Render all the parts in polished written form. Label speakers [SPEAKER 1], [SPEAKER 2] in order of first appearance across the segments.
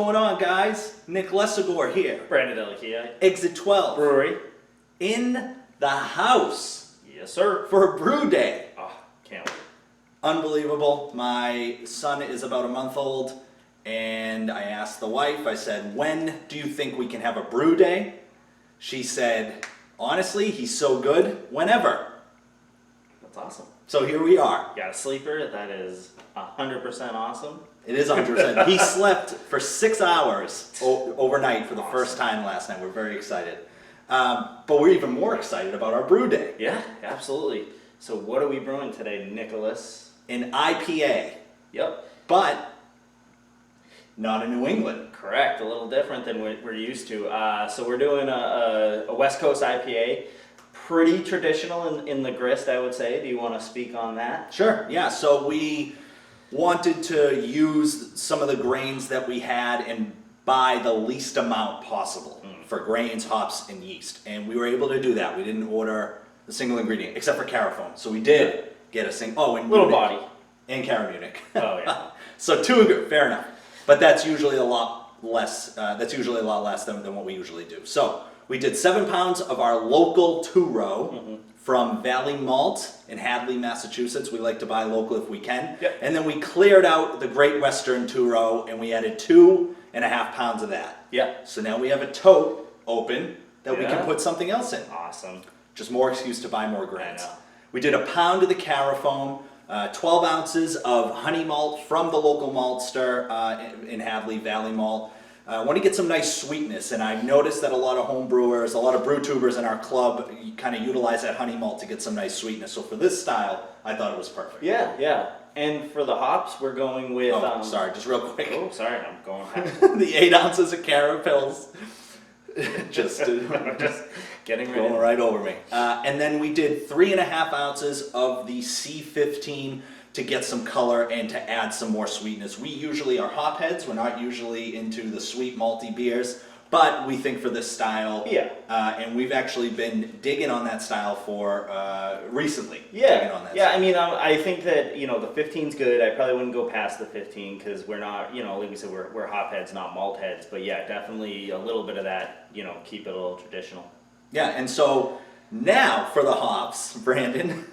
[SPEAKER 1] going on, guys? Nick Lesagore here.
[SPEAKER 2] Brandon Delakia.
[SPEAKER 1] Exit 12.
[SPEAKER 2] Brewery.
[SPEAKER 1] In the house.
[SPEAKER 2] Yes, sir.
[SPEAKER 1] For Brew Day.
[SPEAKER 2] Oh, can't wait.
[SPEAKER 1] Unbelievable. My son is about a month old, and I asked the wife, I said, when do you think we can have a Brew Day? She said, honestly, he's so good, whenever.
[SPEAKER 2] That's awesome.
[SPEAKER 1] So here we are.
[SPEAKER 2] You got a sleeper. That is 100% awesome.
[SPEAKER 1] It is 100%. He slept for 6 hours overnight for the first time last night. We're very excited. But we're even more excited about our Brew Day.
[SPEAKER 2] Yeah, absolutely. So what are we brewing today, Nicholas?
[SPEAKER 1] An IPA.
[SPEAKER 2] Yep.
[SPEAKER 1] But not in New England.
[SPEAKER 2] Correct. A little different than we're used to. So we're doing a West Coast IPA. Pretty traditional in the grist, I would say. Do you want to speak on that?
[SPEAKER 1] Sure. Yeah. So we wanted to use some of the grains that we had and buy the least amount possible for grains, hops, and yeast. And we were able to do that. We didn't order a single ingredient except for Caraphone. So we did get a single. Oh, and
[SPEAKER 2] Little
[SPEAKER 1] Munich.
[SPEAKER 2] body.
[SPEAKER 1] And Caramunic.
[SPEAKER 2] Oh, yeah.
[SPEAKER 1] So fair enough. But that's usually a lot less. That's usually a lot less than what we usually do. So we did 7 pounds of our local two-row from Valley Malt in Hadley, Massachusetts. We like to buy local if we can.
[SPEAKER 2] Yep.
[SPEAKER 1] And then we cleared out the Great Western two-row and we added 2.5 pounds of that.
[SPEAKER 2] Yep.
[SPEAKER 1] So now we have a tote open that we
[SPEAKER 2] Yeah.
[SPEAKER 1] can put something else in.
[SPEAKER 2] Awesome.
[SPEAKER 1] Just more excuse to buy more grains.
[SPEAKER 2] I know.
[SPEAKER 1] We did a pound of the Carafoam, 12 ounces of honey malt from the local maltster in Hadley, Valley Malt. I want to get some nice sweetness, and I've noticed that a lot of home brewers, a lot of brew tubers in our club kind of utilize that honey malt to get some nice sweetness. So for this style, I thought it was perfect.
[SPEAKER 2] Yeah, yeah. And for the hops, we're going with...
[SPEAKER 1] Oh, sorry, just real quick.
[SPEAKER 2] Oh, sorry, I'm going fast.
[SPEAKER 1] The 8 ounces of Carapils. just
[SPEAKER 2] Getting ready.
[SPEAKER 1] going right over me. And then we did 3.5 ounces of the C15 to get some color and to add some more sweetness. We usually are hop heads. We're not usually into the sweet malty beers, but we think for this style,
[SPEAKER 2] Yeah.
[SPEAKER 1] And we've actually been digging on that style for recently.
[SPEAKER 2] Yeah,
[SPEAKER 1] Digging on that
[SPEAKER 2] yeah.
[SPEAKER 1] style.
[SPEAKER 2] I mean, I think that the 15's good. I probably wouldn't go past the 15 because we're not, like we said, we're hop heads, not malt heads. But yeah, definitely a little bit of that. Keep it a little traditional.
[SPEAKER 1] Yeah, and so now for the hops, Brandon.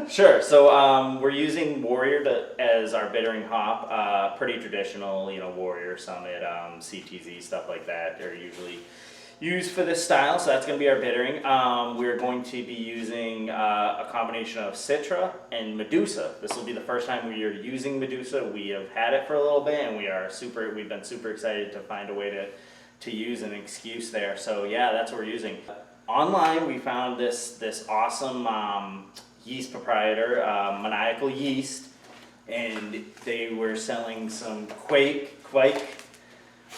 [SPEAKER 2] Sure. So we're using Warrior as our bittering hop. Pretty traditional, Warrior, Summit, CTZ, stuff like that. They're usually used for this style, so that's going to be our bittering. We're going to be using a combination of Citra and Medusa. This will be the first time we are using Medusa. We have had it for a little bit, and we've been super excited to find a way to use an excuse there. So yeah, that's what we're using. Online, we found this awesome yeast proprietor, Maniacal Yeast, and they were selling some Quake,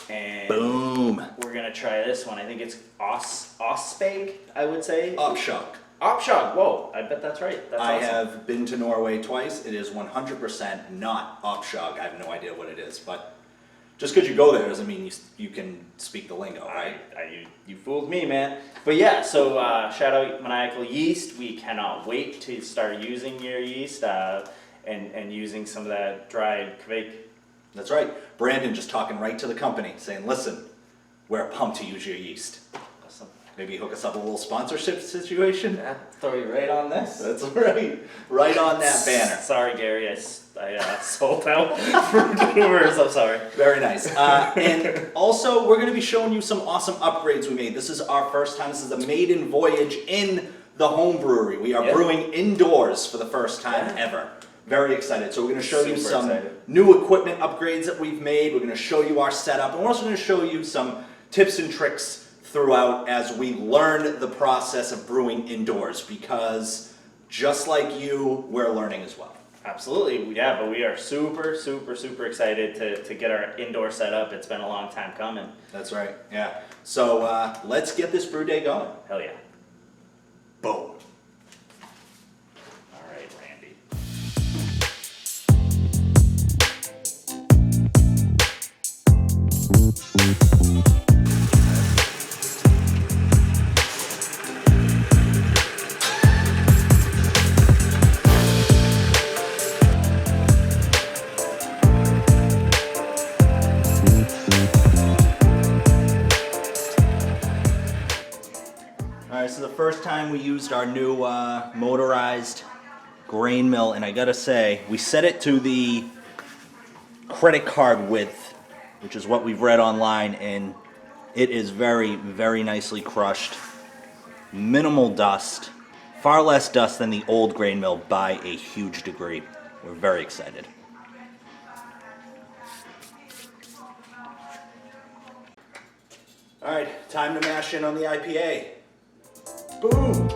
[SPEAKER 2] and
[SPEAKER 1] Boom.
[SPEAKER 2] we're gonna try this one. I think it's Ospeg, I would say.
[SPEAKER 1] Opshog.
[SPEAKER 2] Opshog. Whoa, I bet that's right. That's
[SPEAKER 1] I
[SPEAKER 2] awesome.
[SPEAKER 1] have been to Norway twice. It is 100% not Opshog. I have no idea what it is, but just because you go there doesn't mean you can speak the lingo, right?
[SPEAKER 2] You fooled me, man. But yeah, so shout out Maniacal Yeast. We cannot wait to start using your yeast and using some of that dried Kvik.
[SPEAKER 1] That's right. Brandon just talking right to the company, saying, listen, we're pumped to use your yeast.
[SPEAKER 2] Awesome.
[SPEAKER 1] Maybe hook us up a little sponsorship situation?
[SPEAKER 2] Yeah, throw you right on this.
[SPEAKER 1] That's right. Right on that banner.
[SPEAKER 2] Sorry, Gary, I sold out for viewers. I'm sorry.
[SPEAKER 1] Very nice. And also, we're going to be showing you some awesome upgrades we made. This is our first time. This is the maiden voyage in the home brewery. We are brewing indoors for the first time ever. Very excited. So we're going to show you some new equipment upgrades that we've made. We're going to show you our setup. And we're also going to show you some tips and tricks throughout as we learn the process of brewing indoors. Because just like you, we're learning as well.
[SPEAKER 2] Absolutely, yeah, but we are super excited to get our indoor setup. It's been a long time coming.
[SPEAKER 1] That's right, yeah. So let's get this brew day going.
[SPEAKER 2] Hell yeah.
[SPEAKER 1] Boom.
[SPEAKER 2] All right, Randy.
[SPEAKER 1] Alright, so the first time we used our new motorized grain mill, and I gotta say, we set it to the credit card width, which is what we've read online, and it is very, very nicely crushed. Minimal dust, far less dust than the old grain mill by a huge degree. We're very excited. Alright, time to mash in on the IPA. Boom!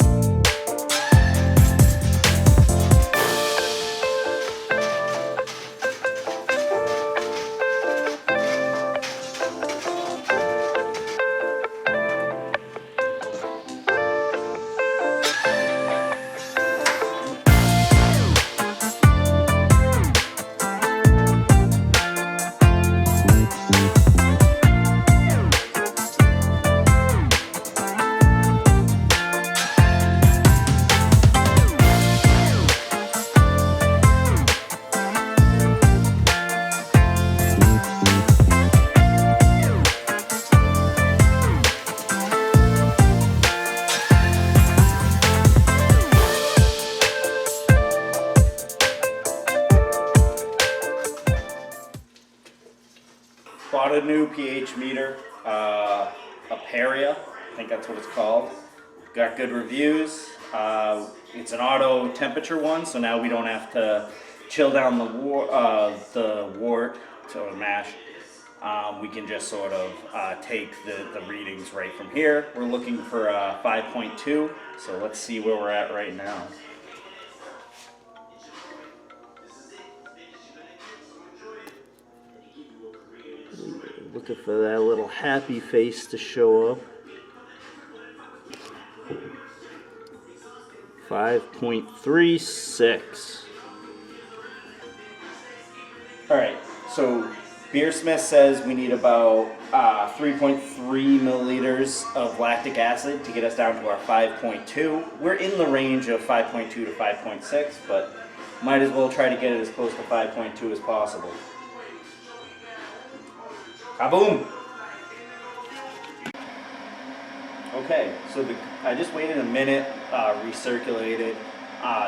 [SPEAKER 2] Bought a new pH meter, a Peria, I think that's what it's called. Got good reviews. It's an auto temperature one, so now we don't have to chill down the wort or mash. We can just sort of take the readings right from here. We're looking for 5.2, so let's see where we're at right now.
[SPEAKER 3] Looking for that little happy face to show up. 5.36.
[SPEAKER 2] Alright, so Beersmith says we need about 3.3 milliliters of lactic acid to get us down to our 5.2. We're in the range of 5.2 to 5.6, but might as well try to get it as close to 5.2 as possible. Kaboom! Okay, so I just waited a minute, recirculated.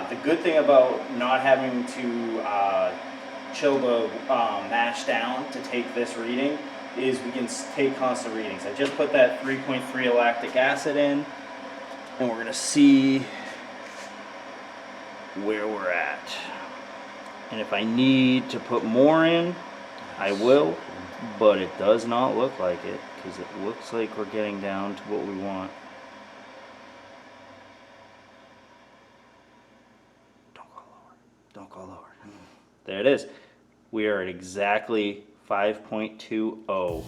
[SPEAKER 2] The good thing about not having to chill the mash down to take this reading is we can take constant readings. I just put that 3.3 lactic acid in, and we're gonna see where we're at. And if I need to put more in, I will. But it does not look like it, because it looks like we're getting down to what we want. Don't go lower. Don't go lower. There it is. We are at exactly 5.20.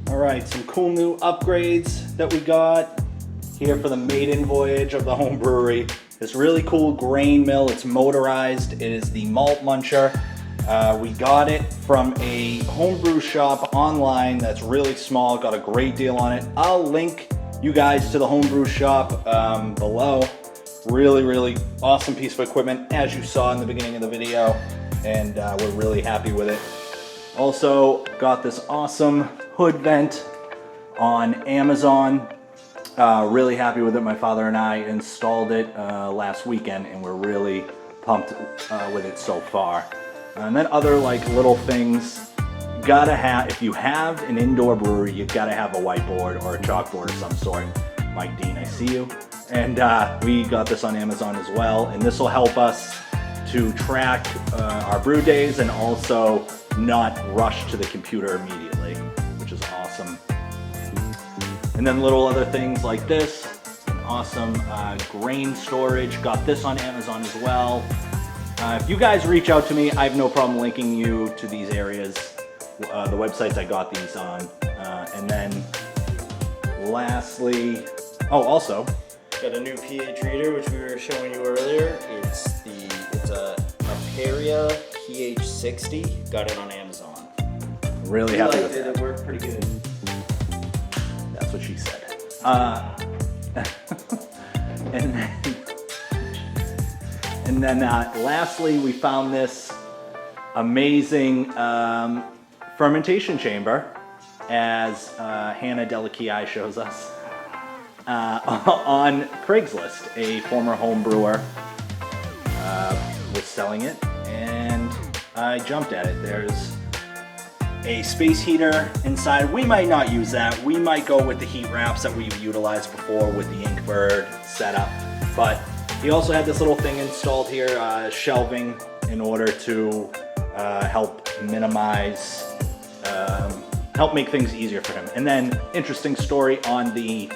[SPEAKER 1] Alright, some cool new upgrades that we got here for the maiden voyage of the home brewery. This really cool grain mill, it's motorized, it is the Malt Muncher. We got it from a homebrew shop online that's really small, got a great deal on it. I'll link you guys to the homebrew shop below. Really, really awesome piece of equipment, as you saw in the beginning of the video, and we're really happy with it. Also got this awesome hood vent on Amazon. Really happy with it. My father and I installed it last weekend, and we're really pumped with it so far. And then other like little things, gotta have, if you have an indoor brewery, you gotta have a whiteboard or a chalkboard of some sort. Mike Dean, I see you. And we got this on Amazon as well, and this will help us to track our brew days and also not rush to the computer immediately, which is awesome. And then little other things like this, an awesome grain storage, got this on Amazon as well. If you guys reach out to me, I have no problem linking you to these areas, the websites I got these on. And then lastly, oh, also
[SPEAKER 2] Got a new pH reader, which we were showing you earlier. It's a Peria pH 60. Got it on Amazon.
[SPEAKER 1] really happy with
[SPEAKER 2] it.
[SPEAKER 1] it.
[SPEAKER 2] It worked pretty good.
[SPEAKER 1] That's what she said. And then lastly, we found this amazing fermentation chamber, as Hannah Delakii shows us. on Craigslist. A former home brewer was selling it, and I jumped at it. There's a space heater inside. We might not use that. We might go with the heat wraps that we've utilized before with the Inkbird setup. But he also had this little thing installed here, shelving, in order to help minimize, help make things easier for him. And then, interesting story on the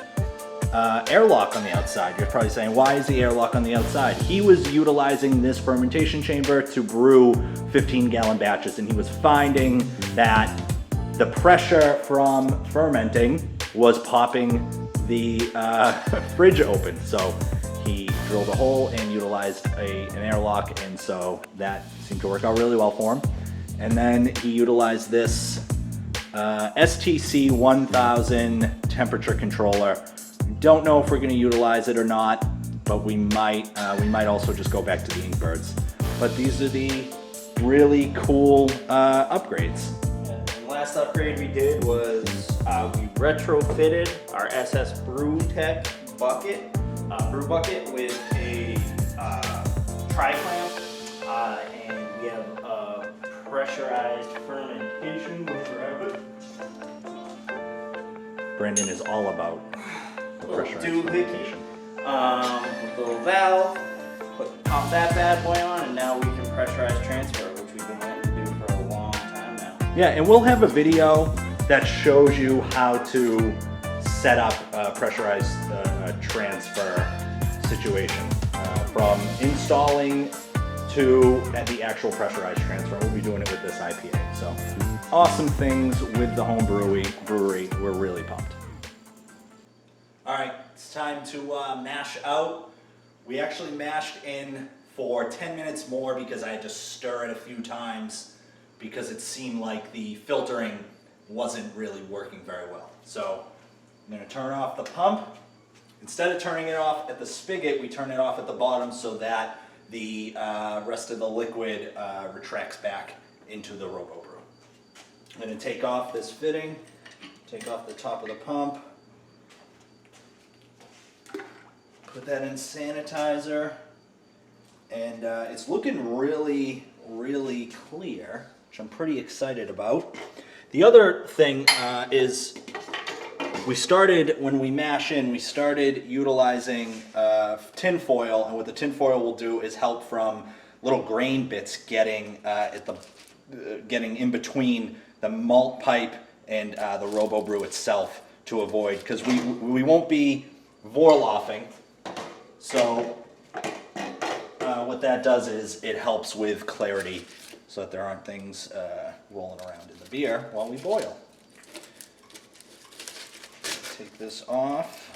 [SPEAKER 1] airlock on the outside. You're probably saying, why is the airlock on the outside? He was utilizing this fermentation chamber to brew 15-gallon batches, and he was finding that the pressure from fermenting was popping the fridge open. So he drilled a hole and utilized an airlock, and so that seemed to work out really well for him. And then he utilized this STC 1000 temperature controller. Don't know if we're going to utilize it or not, but we might also just go back to the Inkbirds. But these are the really cool upgrades.
[SPEAKER 2] And last upgrade we did was we retrofitted our SS Brew Tech bucket, brew bucket, with a tri-clamp, and we have a pressurized fermentation.
[SPEAKER 1] Brandon is all about the pressurized fermentation.
[SPEAKER 2] With a little valve, pop that bad boy on, and now we can pressurize transfer, which we've been wanting to do for a long time now.
[SPEAKER 1] Yeah, and we'll have a video that shows you how to set up a pressurized transfer situation from installing to the actual pressurized transfer. We'll be doing it with this IPA. So awesome things with the home brewery. We're really pumped. All right, it's time to mash out. We actually mashed in for 10 minutes more because I had to stir it a few times because it seemed like the filtering wasn't really working very well. So I'm gonna turn off the pump. Instead of turning it off at the spigot, we turn it off at the bottom so that the rest of the liquid retracts back into the RoboBrew. I'm gonna take off this fitting, take off the top of the pump, put that in sanitizer, and it's looking really, really clear, which I'm pretty excited about. The other thing is when we mash in, we started utilizing tin foil, and what the tin foil will do is help from little grain bits getting getting in between the malt pipe and the RoboBrew itself to avoid, because we won't be vorloffing. So what that does is it helps with clarity so that there aren't things rolling around in the beer while we boil. Take this off.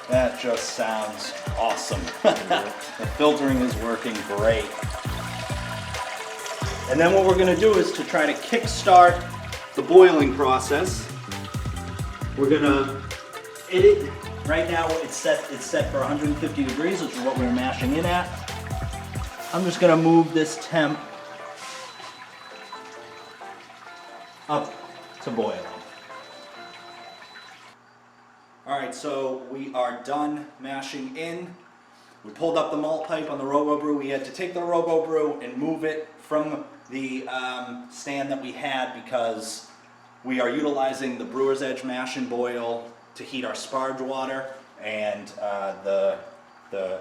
[SPEAKER 1] That just sounds awesome. The filtering is working great. And then what we're going to do is to try to kickstart the boiling process. We're going to edit. Right now it's set for 150 degrees, which is what we're mashing in at. I'm just going to move this temp up to boiling. All right, so we are done mashing in. We pulled up the malt pipe on the RoboBrew. We had to take the RoboBrew and move it from the stand that we had because we are utilizing the Brewer's Edge mash and boil to heat our sparge water, and the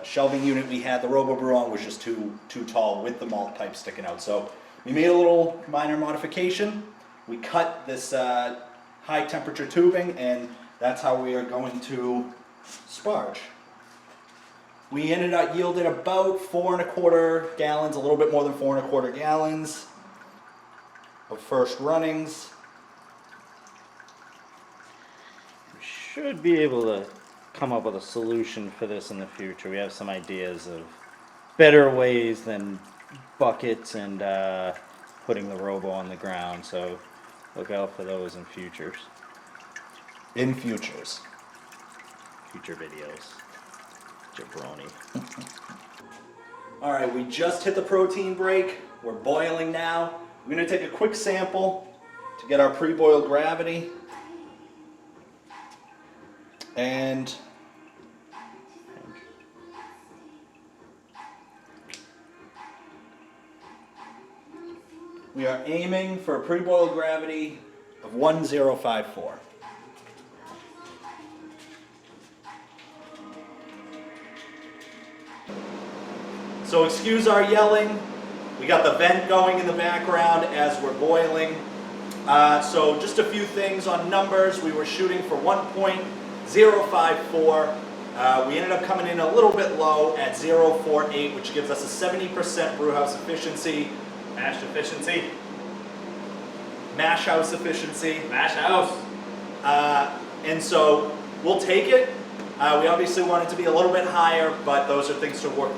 [SPEAKER 1] shelving unit we had the RoboBrew on was just too tall with the malt pipe sticking out. So we made a little minor modification. We cut this high temperature tubing, and that's how we are going to sparge. We yielded about 4 1/4 gallons, a little bit more than 4 1/4 gallons of first runnings.
[SPEAKER 2] We should be able to come up with a solution for this in the future. We have some ideas of better ways than buckets and putting the robo on the ground, so look out for those in futures.
[SPEAKER 1] In future videos.
[SPEAKER 3] Jabroni.
[SPEAKER 1] All right, we just hit the protein break. We're boiling now. I'm gonna take a quick sample to get our pre-boiled gravity. And we are aiming for a pre-boiled gravity of 1054. So excuse our yelling. We got the vent going in the background as we're boiling. So just a few things on numbers. We were shooting for 1.054. We ended up coming in a little bit low at 0.48, which gives us a 70% brewhouse efficiency.
[SPEAKER 2] Mash efficiency.
[SPEAKER 1] Mash house efficiency.
[SPEAKER 2] Mash house.
[SPEAKER 1] And so we'll take it. We obviously want it to be a little bit higher, but those are things to work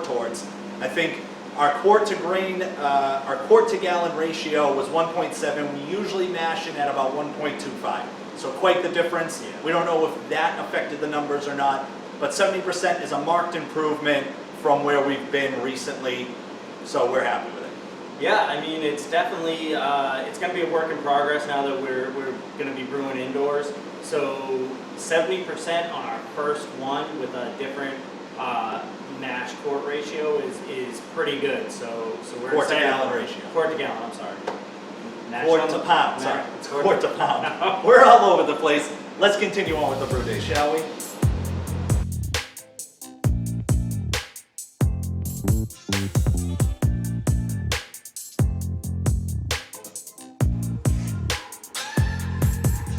[SPEAKER 1] towards. I think our quart to gallon ratio was 1.7. We usually mash in at about 1.25. So quite the difference.
[SPEAKER 2] Yeah.
[SPEAKER 1] We don't know if that affected the numbers or not, but 70% is a marked improvement from where we've been recently. So we're happy with it.
[SPEAKER 2] Yeah, I mean, it's definitely, it's going to be a work in progress now that we're going to be brewing indoors. So 70% on our first one with a different mash quart ratio is pretty good. So we're
[SPEAKER 1] Quart to
[SPEAKER 2] excited.
[SPEAKER 1] gallon ratio.
[SPEAKER 2] Quart to gallon, I'm sorry. Mash
[SPEAKER 1] Quart
[SPEAKER 2] on
[SPEAKER 1] to
[SPEAKER 2] the-
[SPEAKER 1] pound,
[SPEAKER 2] mash-
[SPEAKER 1] sorry. It's quart to pound. We're all over the place. Let's continue on with the brew day, shall we?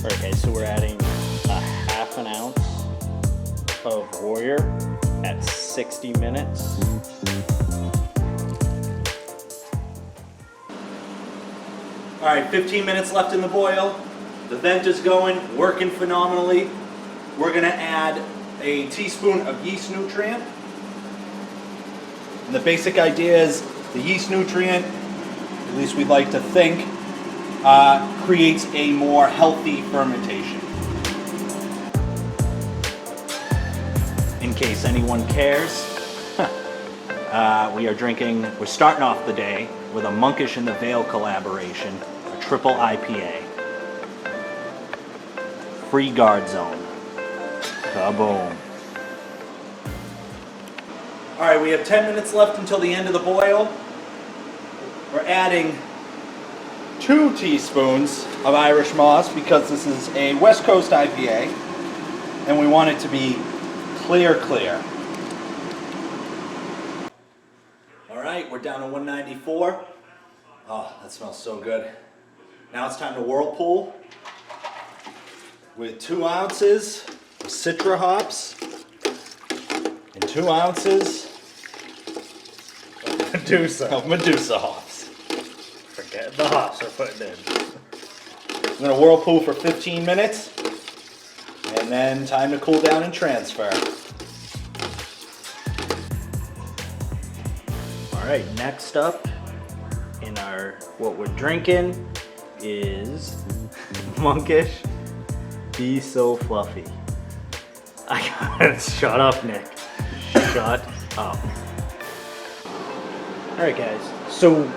[SPEAKER 3] Okay, so we're adding a half an ounce of Warrior at 60 minutes.
[SPEAKER 1] All right, 15 minutes left in the boil. The vent is going, working phenomenally. We're gonna add a teaspoon of yeast nutrient. And the basic idea is the yeast nutrient, at least we'd like to think, creates a more healthy fermentation. In case anyone cares, we're starting off the day with a Monkish in the Vale collaboration, a triple IPA. Free guard zone. Kaboom. All right, we have 10 minutes left until the end of the boil. We're adding 2 teaspoons of Irish moss because this is a West Coast IPA and we want it to be clear. All right, we're down to 194. Oh, that smells so good. Now it's time to whirlpool with 2 ounces of Citra hops and 2 ounces of Medusa hops.
[SPEAKER 3] Forget the hops we're putting in.
[SPEAKER 1] I'm gonna whirlpool for 15 minutes and then time to cool down and transfer.
[SPEAKER 3] All right, next up in what we're drinking is Monkish Be So Fluffy. I gotta shut up, Nick. Shut up. All right, guys. So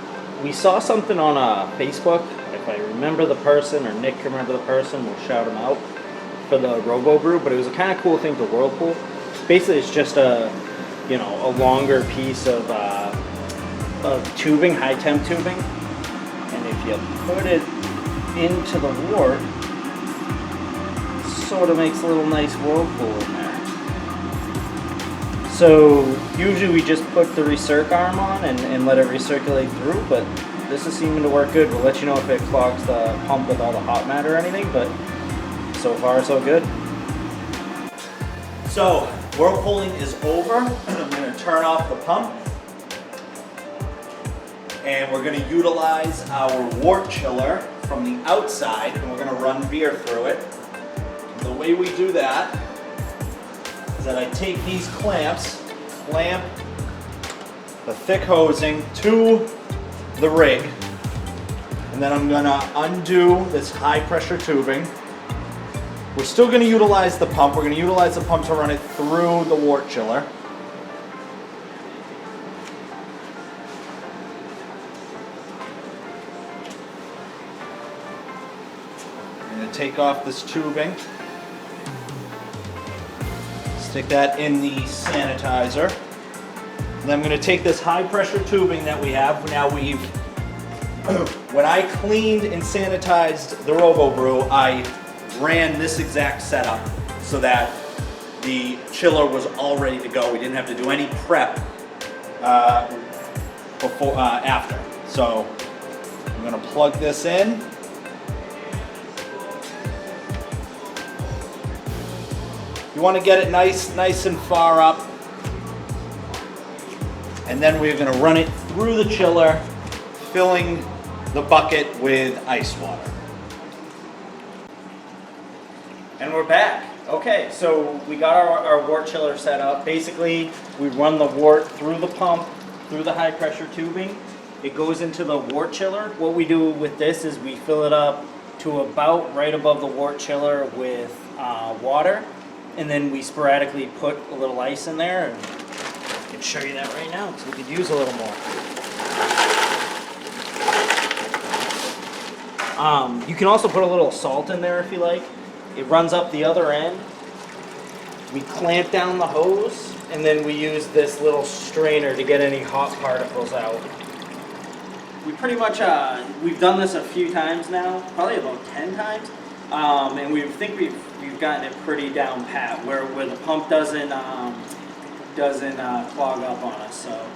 [SPEAKER 3] we saw something on Facebook. If I remember the person, or Nick can remember the person, we'll shout him out for the Robo Brew. But it was a kind of cool thing to whirlpool. Basically, it's just a longer piece of tubing, high temp tubing, and if you put it into the wort, it sort of makes a little nice whirlpool in there. So usually we just put the recirc arm on and let it recirculate through, but this is seeming to work good. We'll let you know if it clogs the pump with all the hot matter or anything, but so far so good.
[SPEAKER 1] So whirlpooling is over. I'm gonna turn off the pump. And we're gonna utilize our wort chiller from the outside and we're gonna run beer through it. And the way we do that is that I take these clamps, clamp the thick hosing to the rig, and then I'm gonna undo this high pressure tubing We're still going to utilize the pump. We're going to utilize the pump to run it through the wort chiller. I'm going to take off this tubing. Stick that in the sanitizer. And I'm going to take this high pressure tubing that we have. Now when I cleaned and sanitized the RoboBrew, I ran this exact setup so that the chiller was all ready to go. We didn't have to do any prep after. So I'm going to plug this in. You want to get it nice and far up. And then we're going to run it through the chiller, filling the bucket with ice water.
[SPEAKER 2] And we're back. Okay, so we got our wort chiller set up. Basically, we run the wort through the pump, through the high pressure tubing. It goes into the wort chiller. What we do with this is we fill it up to about right above the wort chiller with water. And then we sporadically put a little ice in there. And I can show you that right now because we could use a little more. You can also put a little salt in there if you like. It runs up the other end. We clamp down the hose, and then we use this little strainer to get any hot particles out. We pretty much, we've done this a few times now, probably about 10 times, and we think we've gotten it pretty down pat, where the pump doesn't clog up on us. So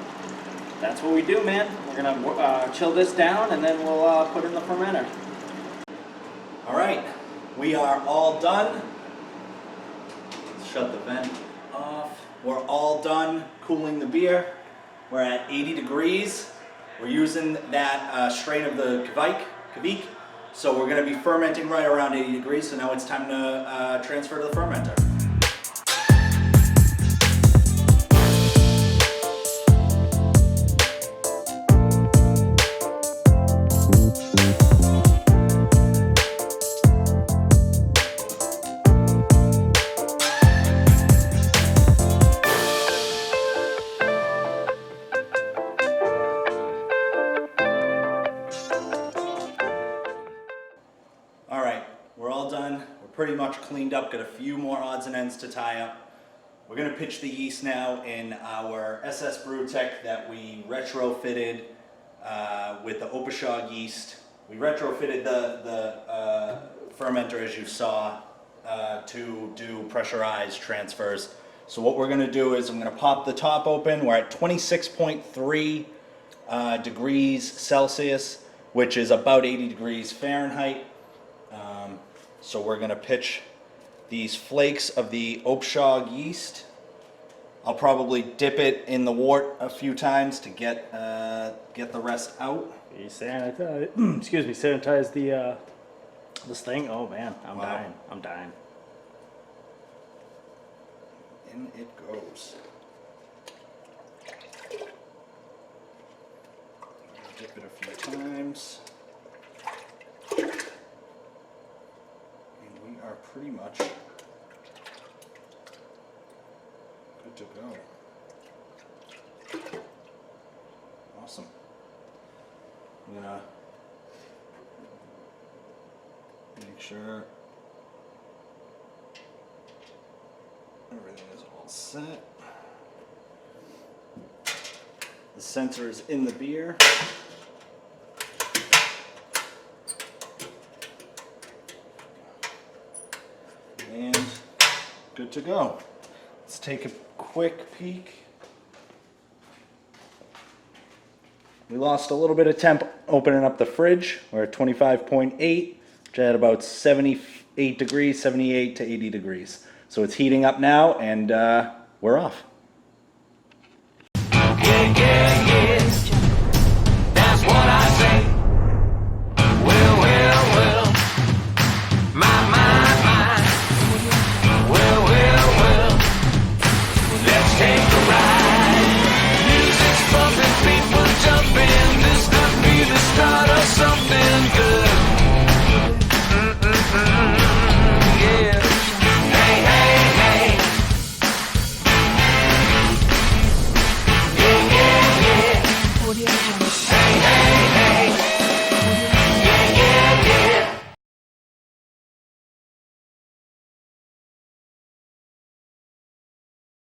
[SPEAKER 2] that's what we do, man. We're gonna chill this down, and then we'll put it in the fermenter.
[SPEAKER 1] All right, we are all done. Let's shut the vent off. We're all done cooling the beer. We're at 80 degrees. We're using that strain of the Kvik. So we're going to be fermenting right around 80 degrees. So now it's time to transfer to the fermenter. All right, we're all done. We're pretty much cleaned up, got a few more odds and ends to tie up. We're gonna pitch the yeast now in our SS Brewtech that we retrofitted with the Opashog yeast. We retrofitted the fermenter, as you saw, to do pressurized transfers. So what we're gonna do is I'm gonna pop the top open. We're at 26.3 degrees Celsius, which is about 80 degrees Fahrenheit. So we're going to pitch these flakes of the Opashog yeast. I'll probably dip it in the wort a few times to get the rest out.
[SPEAKER 3] You sanitize, sanitize the this thing. Oh man, I'm dying.
[SPEAKER 1] In it goes. Dip it a few times. Are pretty much good to go. Awesome. I'm gonna make sure everything is all set. The sensor is in the beer. And good to go. Let's take a quick peek. We lost a little bit of temp opening up the fridge. We're at 25.8, which at about 78 degrees, 78 to 80 degrees. So it's heating up now, and we're off. Yeah, yeah.